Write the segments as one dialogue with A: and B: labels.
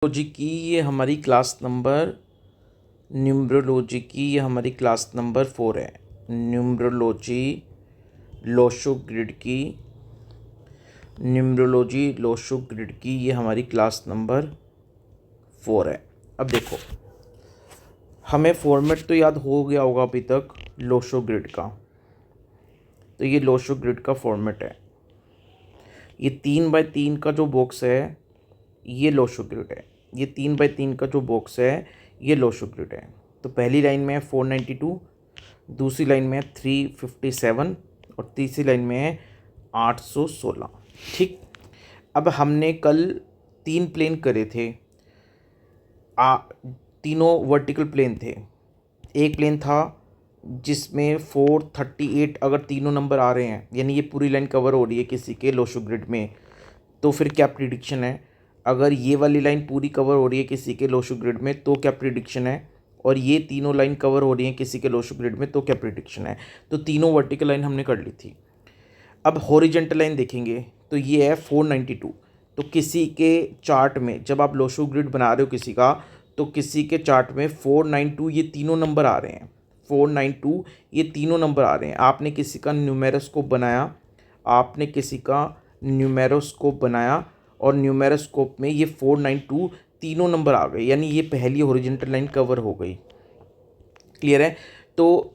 A: Numerology की ये हमारी क्लास नंबर न्यूमरोलॉजी की ये हमारी क्लास नंबर 4 है। न्यूमरोलॉजी लोशो ग्रिड की न्यूमरोलॉजी लोशो ग्रिड की ये हमारी क्लास नंबर 4 है। अब देखो, हमें फॉर्मेट तो याद हो गया होगा अभी तक लोशो ग्रिड का। तो ये लोशो ग्रिड का फॉर्मेट है। ये 3x3 का जो बॉक्स है ये लोशो ग्रिड है। ये 3x3 का जो बॉक्स है ये लोशो ग्रिड है। तो पहली लाइन में है 492, दूसरी लाइन में है 357 और तीसरी लाइन में है 816। ठीक। अब हमने कल 3 प्लेन करे थे। तीनों वर्टिकल प्लेन थे। एक प्लेन था जिसमें 438 अगर तीनों नंबर आ रहे हैं, यानी ये पूरी लाइन कवर हो रही है किसी के लोशो ग्रिड में, तो फिर क्या प्रिडिक्शन है। अगर ये वाली लाइन पूरी कवर हो रही है किसी के लोशो ग्रिड में तो क्या प्रिडिक्शन है, और ये तीनों लाइन कवर हो रही हैं किसी के लोशो ग्रिड में तो क्या प्रिडिक्शन है। तो तीनों वर्टिकल लाइन हमने कर ली थी। अब हॉरिजेंटल लाइन देखेंगे तो ये है 492। तो किसी के चार्ट में जब आप लोशो ग्रिड बना रहे हो किसी का, तो किसी के चार्ट में 492 ये तीनों नंबर आ रहे हैं। 492 ये तीनों नंबर आ रहे हैं। आपने किसी का न्यूमेरोस्कोप बनाया और न्यूमेरोस्कोप में ये 492 तीनों नंबर आ गए, यानी ये पहली हॉरिजॉन्टल लाइन कवर हो गई। क्लियर है। तो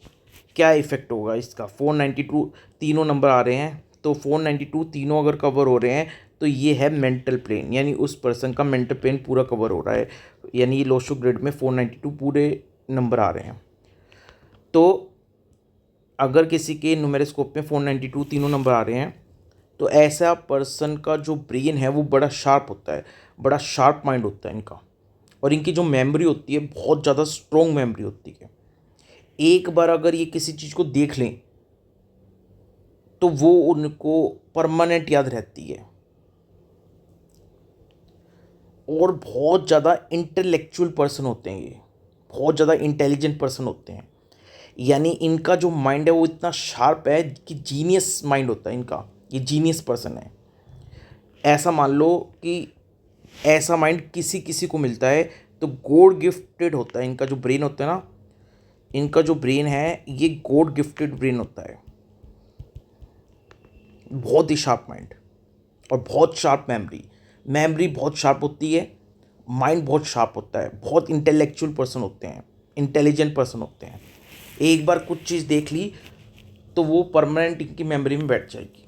A: क्या इफेक्ट होगा इसका। 492 तीनों नंबर आ रहे हैं, तो 492 तीनों अगर कवर हो रहे हैं तो ये है मेंटल प्लेन, यानी उस पर्सन का मेंटल प्लेन पूरा कवर हो रहा है। यानी ये लोशो ग्रिड में 492 पूरे नंबर आ रहे हैं। तो अगर किसी के न्यूमेरोस्कोप में 492 तीनों नंबर आ रहे हैं तो ऐसा पर्सन का जो ब्रेन है वो बड़ा शार्प होता है, बड़ा शार्प माइंड होता है इनका, और इनकी जो मेमोरी होती है बहुत ज़्यादा स्ट्रॉन्ग मेमोरी होती है। एक बार अगर ये किसी चीज़ को देख लें तो वो उनको परमानेंट याद रहती है। और बहुत ज़्यादा इंटेलेक्चुअल पर्सन होते हैं ये, बहुत ज़्यादा इंटेलिजेंट पर्सन होते हैं। यानी इनका जो माइंड है वो इतना शार्प है कि जीनियस माइंड होता है इनका, ये जीनियस पर्सन है। ऐसा मान लो कि ऐसा माइंड किसी किसी को मिलता है तो गॉड गिफ्टेड होता है इनका जो ब्रेन होता है ना, इनका जो ब्रेन है ये गॉड गिफ्टेड ब्रेन होता है। बहुत ही शार्प माइंड और बहुत शार्प मेमोरी बहुत शार्प होती है, माइंड बहुत शार्प होता है, बहुत इंटेलेक्चुअल पर्सन होते हैं, इंटेलिजेंट पर्सन होते हैं। एक बार कुछ चीज़ देख ली तो वो परमानेंट इनकी मेमोरी में बैठ जाएगी।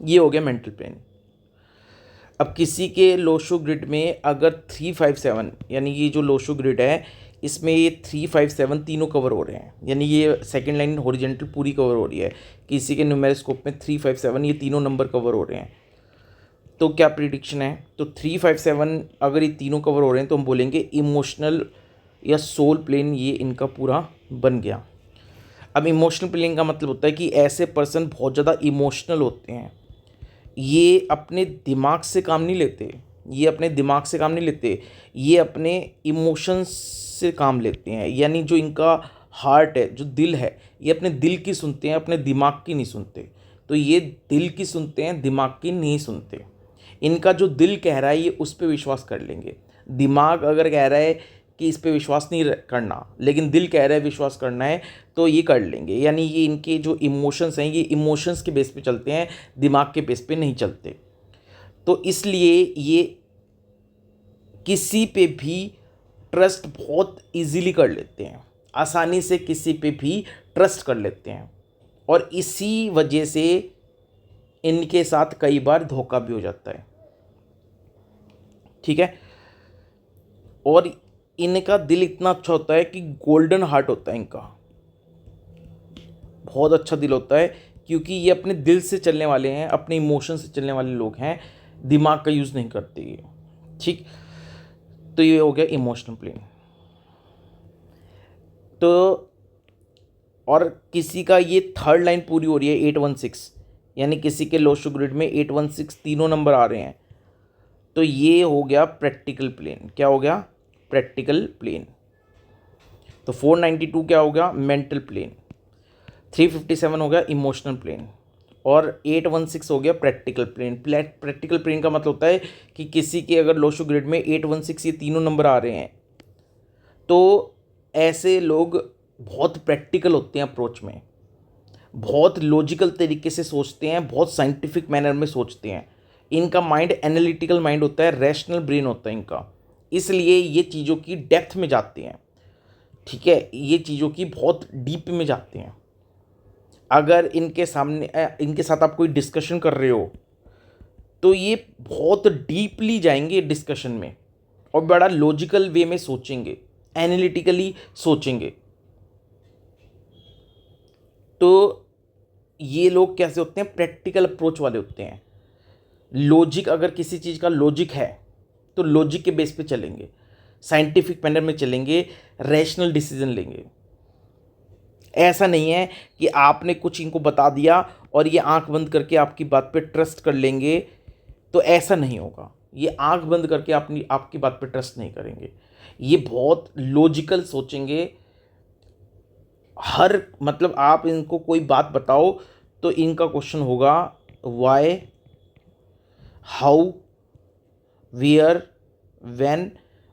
A: ये हो गया मेंटल प्लेन। अब किसी के लोशो ग्रिड में अगर 357, यानी ये जो लोशो ग्रिड है इसमें ये 357 तीनों कवर हो रहे हैं, यानी ये सेकंड लाइन हॉरिजॉन्टल पूरी कवर हो रही है। किसी के न्यूमेरोस्कोप में 357 ये तीनों नंबर कवर हो रहे हैं, तो क्या प्रिडिक्शन है। तो 357 अगर ये तीनों कवर हो रहे हैं तो हम बोलेंगे इमोशनल या सोल प्लेन ये इनका पूरा बन गया। अब इमोशनल प्लेन का मतलब होता है कि ऐसे पर्सन बहुत ज़्यादा इमोशनल होते हैं। ये अपने दिमाग से काम नहीं लेते, ये अपने इमोशंस से काम लेते हैं। यानी जो इनका हार्ट है, जो दिल है, ये अपने दिल की सुनते हैं, अपने दिमाग की नहीं सुनते। तो ये दिल की सुनते हैं, दिमाग की नहीं सुनते। इनका जो दिल कह रहा है ये उस पर विश्वास कर लेंगे। दिमाग अगर कह रहा है कि इस पे विश्वास नहीं करना, लेकिन दिल कह रहा है विश्वास करना है, तो ये कर लेंगे। यानी ये इनके जो इमोशंस हैं ये इमोशंस के बेस पे चलते हैं, दिमाग के बेस पे नहीं चलते। तो इसलिए ये किसी पे भी ट्रस्ट बहुत इजीली कर लेते हैं, आसानी से किसी पे भी ट्रस्ट कर लेते हैं, और इसी वजह से इनके साथ कई बार धोखा भी हो जाता है। ठीक है। और इनका दिल इतना अच्छा होता है कि गोल्डन हार्ट होता है इनका, बहुत अच्छा दिल होता है, क्योंकि ये अपने दिल से चलने वाले हैं, अपने इमोशन से चलने वाले लोग हैं, दिमाग का यूज़ नहीं करते ये। ठीक। तो ये हो गया इमोशनल प्लेन। तो और किसी का ये थर्ड लाइन पूरी हो रही है 816, यानी किसी के लोशो ग्रिड में 816 तीनों नंबर आ रहे हैं, तो ये हो गया प्रैक्टिकल प्लेन। क्या हो गया। Practical plane. तो 492 क्या हो गया। Mental plane. 357 हो गया इमोशनल प्लेन, और 816 हो गया प्रैक्टिकल प्लेन। प्रैक्टिकल प्लेन का मतलब होता है कि किसी के अगर लोशो ग्रिड में 816 ये तीनों नंबर आ रहे हैं तो ऐसे लोग बहुत प्रैक्टिकल होते हैं अप्रोच में, बहुत लॉजिकल तरीके से सोचते हैं, बहुत साइंटिफिक मैनर में सोचते हैं। इनका माइंड एनालिटिकल माइंड होता है, रैशनल ब्रेन होता है इनका, इसलिए ये चीज़ों की डेप्थ में जाते हैं। ठीक है, ये चीज़ों की बहुत डीप में जाते हैं। अगर इनके सामने इनके साथ आप कोई डिस्कशन कर रहे हो तो ये बहुत डीपली जाएंगे डिस्कशन में और बड़ा लॉजिकल वे में सोचेंगे, एनालिटिकली सोचेंगे। तो ये लोग कैसे होते हैं, प्रैक्टिकल अप्रोच वाले होते हैं। लॉजिक, अगर किसी चीज़ का लॉजिक है तो लॉजिक के बेस पे चलेंगे, साइंटिफिक मैनर में चलेंगे, रैशनल डिसीजन लेंगे। ऐसा नहीं है कि आपने कुछ इनको बता दिया और ये आंख बंद करके आपकी बात पे ट्रस्ट कर लेंगे, तो ऐसा नहीं होगा। ये आंख बंद करके आपकी बात पे ट्रस्ट नहीं करेंगे, ये बहुत लॉजिकल सोचेंगे। हर मतलब आप इनको कोई बात बताओ तो इनका क्वेश्चन होगा वाई, हाउ, वेयर, व्हेन,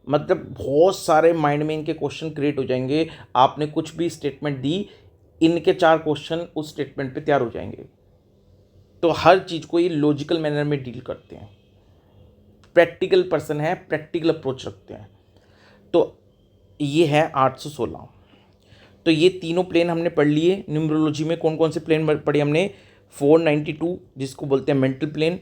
A: मतलब बहुत सारे माइंड में इनके क्वेश्चन क्रिएट हो जाएंगे। आपने कुछ भी स्टेटमेंट दी, इनके 4 क्वेश्चन उस स्टेटमेंट पे तैयार हो जाएंगे। तो हर चीज़ को ये लॉजिकल मैनर में डील करते हैं, प्रैक्टिकल पर्सन है, प्रैक्टिकल अप्रोच रखते हैं। तो ये है 816। तो ये तीनों प्लेन हमने पढ़ लिए। न्यूमरोलॉजी में कौन कौन से प्लेन पढ़े हमने, 492 जिसको बोलते हैं मेंटल प्लेन।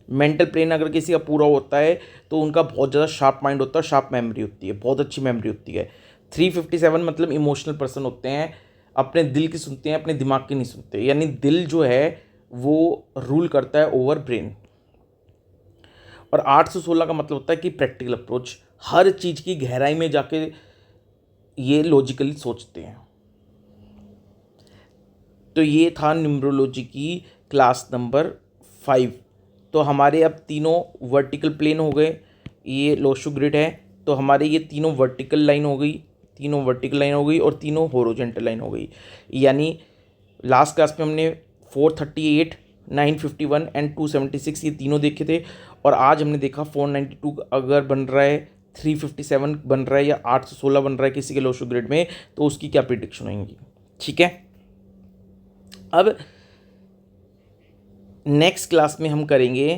A: मेंटल प्लेन अगर किसी का पूरा होता है तो उनका बहुत ज़्यादा शार्प माइंड होता है, शार्प मेमोरी होती है, बहुत अच्छी मेमोरी होती है। 357 मतलब इमोशनल पर्सन होते हैं, अपने दिल की सुनते हैं, अपने दिमाग की नहीं सुनते, यानी दिल जो है वो रूल करता है ओवर ब्रेन। और 816 का मतलब होता है कि प्रैक्टिकल अप्रोच, हर चीज़ की गहराई में जाके ये लॉजिकली सोचते हैं। तो ये था न्यूमरोलॉजी की क्लास नंबर 5। तो हमारे अब तीनों वर्टिकल प्लेन हो गए, ये लोशो ग्रिड है, तो हमारे ये तीनों वर्टिकल लाइन हो गई, तीनों वर्टिकल लाइन हो गई और तीनों हॉरिजॉन्टल लाइन हो गई। यानी लास्ट क्लास में हमने 438, 951 एंड 276 ये तीनों देखे थे, और आज हमने देखा 492 अगर बन रहा है, 357 बन रहा है या 816 बन रहा है किसी के लोशो ग्रिड में, तो उसकी क्या प्रिडिक्शन होंगी। ठीक है, अब नेक्स्ट क्लास में हम करेंगे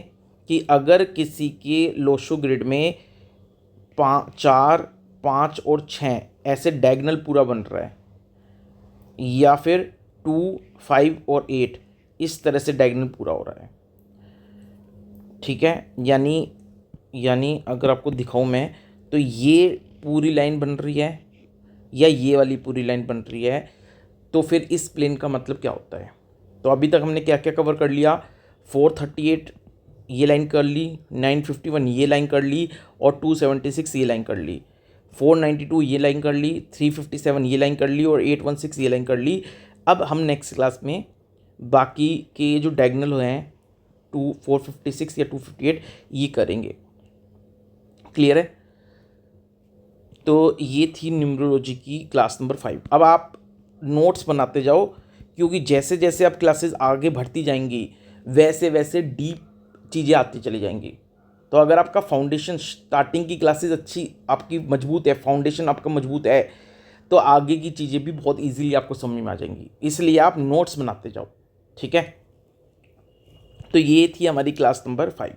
A: कि अगर किसी के लोशो ग्रिड में 4, 5 और 6 ऐसे डायगोनल पूरा बन रहा है, या फिर 2, 5 और 8 इस तरह से डायगोनल पूरा हो रहा है। ठीक है, यानी अगर आपको दिखाऊं मैं, तो ये पूरी लाइन बन रही है या ये वाली पूरी लाइन बन रही है, तो फिर इस प्लेन का मतलब क्या होता है। तो अभी तक हमने क्या क्या कवर कर लिया, 438 ये लाइन कर ली, 951 ये लाइन कर ली और 276 ये लाइन कर ली, 492 ये लाइन कर ली, 357 ये लाइन कर ली और 816 ये लाइन कर ली। अब हम नेक्स्ट क्लास में बाकी के जो डायगोनल हैं 456 या 258 ये करेंगे। क्लियर है। तो ये थी न्यूमरोलॉजी की क्लास नंबर 5। अब आप नोट्स बनाते जाओ, क्योंकि जैसे जैसे आप क्लासेस आगे बढ़ती जाएंगी वैसे वैसे डीप चीज़ें आती चली जाएंगी। तो अगर आपका फाउंडेशन स्टार्टिंग की क्लासेस अच्छी आपकी मजबूत है, फाउंडेशन आपका मजबूत है, तो आगे की चीज़ें भी बहुत इजीली आपको समझ में आ जाएंगी। इसलिए आप नोट्स बनाते जाओ। ठीक है, तो ये थी हमारी क्लास नंबर 5।